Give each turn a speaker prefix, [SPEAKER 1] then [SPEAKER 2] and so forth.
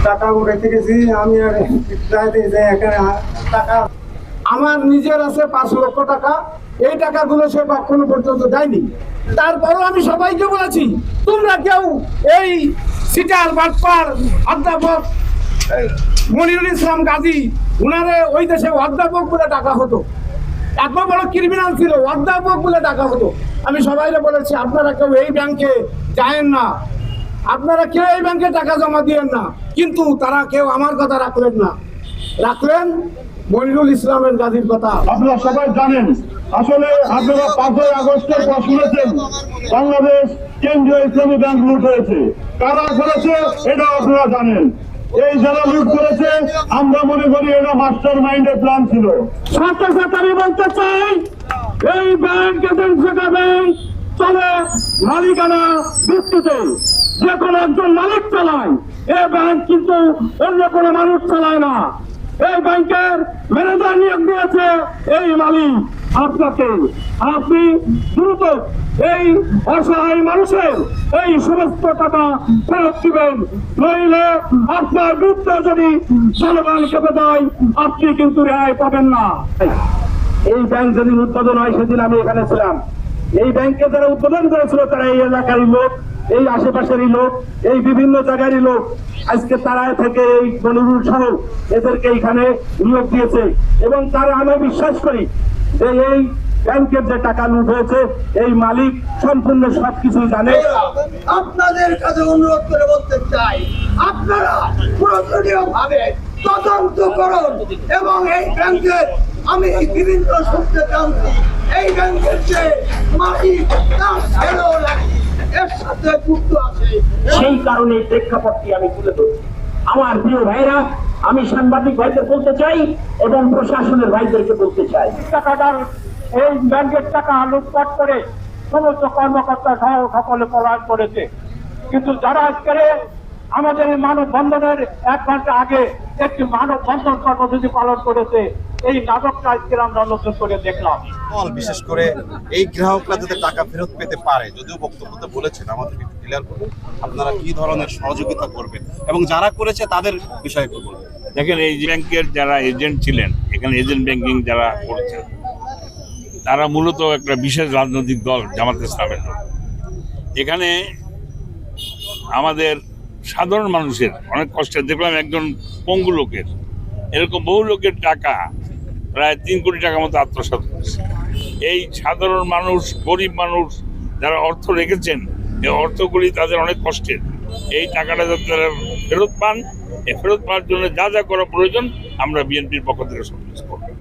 [SPEAKER 1] টাকা উঠাইতে গেছি আমি আর যাইতে যে এখানে টাকা আমার নিজের আছে 5 লক্ষ টাকা। এই টাকাগুলো সে কখনো পর্যন্ত দেয়নি। তারপরও আমি সবাইকে বলেছি, তোমরা কেউ এই সিটার বাটপার অধ্যাপক মনিরুল ইসলাম গাজী, উনারে ওই দেশে অধ্যাপক বলে ডাকা হতো, এত বড় ক্রিমিনাল ছিল, অধ্যাপক বলে ডাকা হতো। আমি সবাইকে বলেছি, আপনারা কেউ এই ব্যাংকে যায়েন না, আপনারা কেউ এই ব্যাংকে টাকা জমা দিয়েন না। কিন্তু তারা কেউ আমার কথা রাখলেন না, রাখলেন মনিরুল ইসলামের গাজীর কথা।
[SPEAKER 2] আপনারা সবাই জানেন, আসলে আপনারা 5ই আগস্টের পর শুনেছেন বাংলাদেশ কেন্দ্রীয় ইসলামী ব্যাংক লুট হয়েছে। কারা করেছে এটা আপনারা জানেন। এই যারা লুট করেছে আমরা মনে করি এটা মাস্টার মাইন্ডের প্ল্যান ছিল। সাথে সাথে আমি বলতে চাই, এই ব্যাংক এদের জায়গা ব্যাংক চলে মালিকানা ভিত্তিতে, যে কোনো একজন মালিক চালায়। এই ব্যাংক কিন্তু অন্য কোনো মানুষ চালায় না। এই ব্যাংকের ম্যানেজার নিয়োগ দিয়েছে এই মালিক আপনাকে। আপনি দ্রুত এই অসহায় মানুষের এই সমস্ত টাকা ফেরত দিবেন, নইলে আপনার বিরুদ্ধে যদি জনগণ কেঁপে দেয় আপনি কিন্তু রেহাই পাবেন না। এই ব্যাংক যেদিন উদ্বোধন হয় সেদিন আমি এখানে ছিলাম। এই ব্যাংকে যারা উদ্বোধন করেছিল তারা এই এলাকারই লোক, এই আশেপাশেরই লোক, এই বিভিন্ন জায়গারই লোক। আজকে তারা থেকে এই মনিরুল সহ এদেরকে এখানে নিয়োগ দিয়েছে এবং তারা আমি বিশ্বাস করি যে এই ব্যাংকের যে টাকা লুট হয়েছে এই মালিক সম্পূর্ণ সবকিছু জানে।
[SPEAKER 3] আপনাদের কাছে অনুরোধ করে বলতে চাই, আপনারা প্রয়োজনীয় ভাবে তদন্ত করুন এবং এই ব্যাংকের আমি বিভিন্ন সূত্রে জানছি এই ব্যাংকের যে মালিক তার ছেলেও লাগে এর সাথে যুক্ত আছে।
[SPEAKER 2] সেই কারণে প্রেক্ষাপটটি আমি তুলে ধরছি। আমার প্রিয় ভাইরা, আমি সাংবাদিক ভাইদের বলতে চাই এবং প্রশাসনের ভাইদেরকে বলতে চাই, টাকাটার এই ব্যাংকের টাকা লুটপাট করে সমস্ত কর্মকর্তা সহ সকলে পলায়ন করেছে। কিন্তু যারা আজকে আমাদের এই মানববন্ধনের 1 ঘন্টা আগে একটি মানববন্ধন কর্মসূচি পালন করেছে, এই নাটকটা আজকে আমরা নতুন করে দেখলাম।
[SPEAKER 4] বিশেষ করে এই গ্রাহকরা যাতে টাকা ফেরত পেতে পারে, যদিও বক্তব্যতে বলেছেন, আমাদের একটু ক্লিয়ার করুন আপনারা কি ধরনের সহযোগিতা করবেন এবং যারা করেছে তাদের বিষয়ে একটু বলবেন।
[SPEAKER 5] দেখেন, এই ব্যাংকের যারা এজেন্ট ছিলেন, এখানে এজেন্ট ব্যাংকিং যারা করেছেন তারা মূলত একটা বিশেষ রাজনৈতিক দল জামাত ইসলামের লোক। এখানে আমাদের সাধারণ মানুষের অনেক কষ্টে দেখলাম, একজন পঙ্গু লোকের এরকম বহু লোকের টাকা প্রায় 3 কোটি টাকা মতো আত্মসাৎ করেছে। এই সাধারণ মানুষ, গরিব মানুষ যারা অর্থ রেখেছেন, এই অর্থগুলি তাদের অনেক কষ্টের। এই টাকাটা যাতে তারা ফেরত পান, এই ফেরত পাওয়ার জন্য যা যা করা প্রয়োজন আমরা বিএনপির পক্ষ থেকে সব কিছু করব।